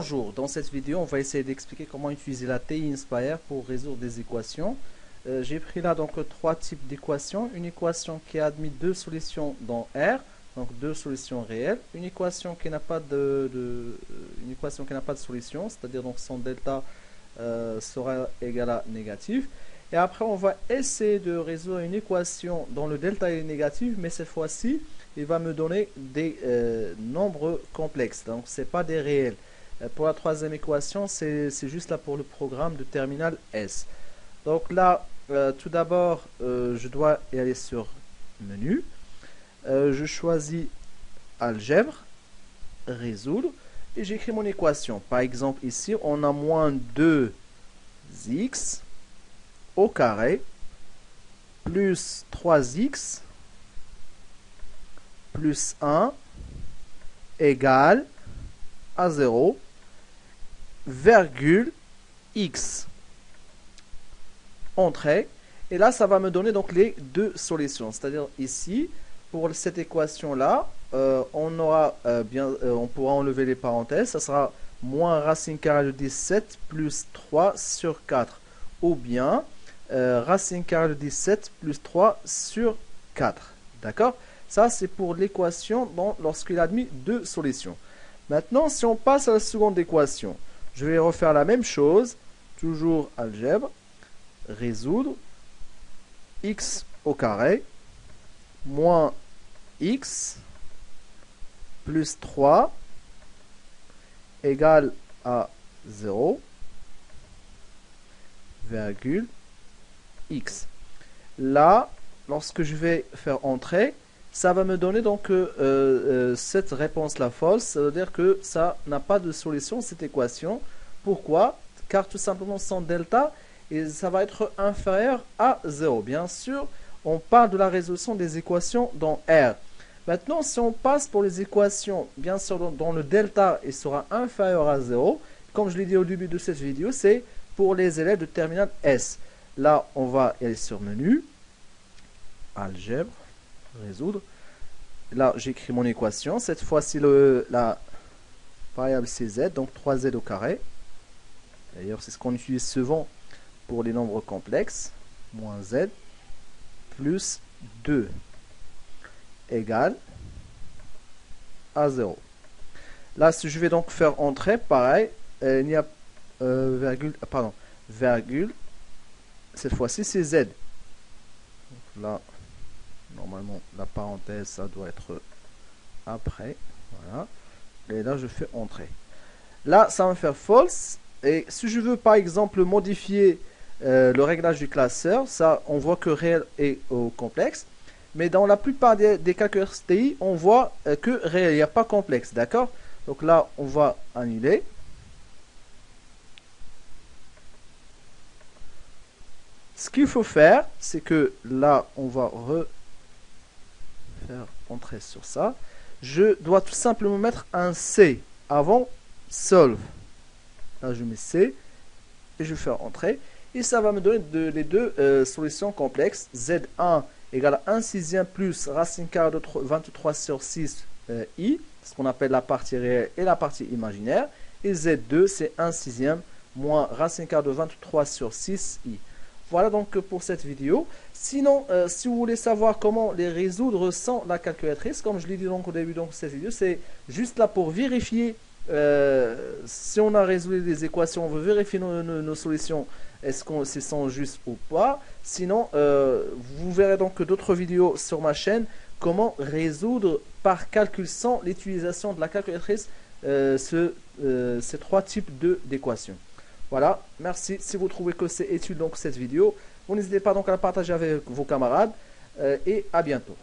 Bonjour, dans cette vidéo on va essayer d'expliquer comment utiliser la TI Inspire pour résoudre des équations. J'ai pris là donc trois types d'équations, une équation qui a admis deux solutions dans R, donc deux solutions réelles, une équation qui n'a pas de solution, c'est-à-dire donc son delta sera égal à négatif. Et après on va essayer de résoudre une équation dont le delta est négatif, mais cette fois-ci il va me donner des nombres complexes, donc c'est pas des réels. Pour la troisième équation, c'est juste là pour le programme de terminal S. Donc là, tout d'abord, je dois y aller sur menu. Je choisis algèbre, résoudre, et j'écris mon équation. Par exemple, ici, on a moins 2x au carré plus 3x plus 1 égale à 0, virgule x. Entrée. Et là, ça va me donner donc les deux solutions. C'est-à-dire ici, pour cette équation-là, on pourra enlever les parenthèses. Ça sera moins racine carrée de 17 plus 3 sur 4. Ou bien racine carrée de 17 plus 3 sur 4. D'accord? Ça, c'est pour l'équation lorsqu'il a admis deux solutions. Maintenant, si on passe à la seconde équation, je vais refaire la même chose. Toujours algèbre, résoudre, x au carré, moins x, plus 3, égale à 0, virgule, x. Là, lorsque je vais faire entrer, ça va me donner donc cette réponse-là false. Ça veut dire que ça n'a pas de solution, cette équation. Pourquoi? Car tout simplement son delta, et ça va être inférieur à 0. Bien sûr, on parle de la résolution des équations dans R. Maintenant, si on passe pour les équations, bien sûr, dont le delta il sera inférieur à 0, comme je l'ai dit au début de cette vidéo, c'est pour les élèves de terminal S. Là, on va aller sur menu, algèbre, résoudre. Là, j'écris mon équation. Cette fois-ci, la variable c'est z, donc 3z au carré. D'ailleurs, c'est ce qu'on utilise souvent pour les nombres complexes. Moins z plus 2 égale à 0. Là, si je vais donc faire entrer, pareil, il y a virgule. Cette fois-ci, c'est z. Donc là, normalement, la parenthèse, ça doit être après. Voilà. Et là, je fais entrer. Là, ça va me faire false. Et si je veux, par exemple, modifier le réglage du classeur, ça, on voit que réel est au complexe. Mais dans la plupart des calculateurs TI, on voit que réel, il n'y a pas complexe. D'accord? Donc là, on va annuler. Ce qu'il faut faire, c'est que là, on va faire entrer sur ça. Je dois tout simplement mettre un C avant solve. Là, je mets C et je fais entrer. Et ça va me donner les deux solutions complexes. Z1 égale à 1 sixième plus racine carrée de 23 sur 6 I, ce qu'on appelle la partie réelle et la partie imaginaire. Et Z2, c'est 1 sixième moins racine carrée de 23 sur 6 I. Voilà donc pour cette vidéo. Sinon, si vous voulez savoir comment les résoudre sans la calculatrice, comme je l'ai dit donc au début de cette vidéo, c'est juste là pour vérifier si on a résolu des équations, on veut vérifier nos solutions, est-ce qu'on sont justes ou pas. Sinon, vous verrez donc d'autres vidéos sur ma chaîne, comment résoudre par calcul sans l'utilisation de la calculatrice ces trois types d'équations. Voilà, merci. Si vous trouvez que c'est utile donc cette vidéo, vous n'hésitez pas donc à la partager avec vos camarades et à bientôt.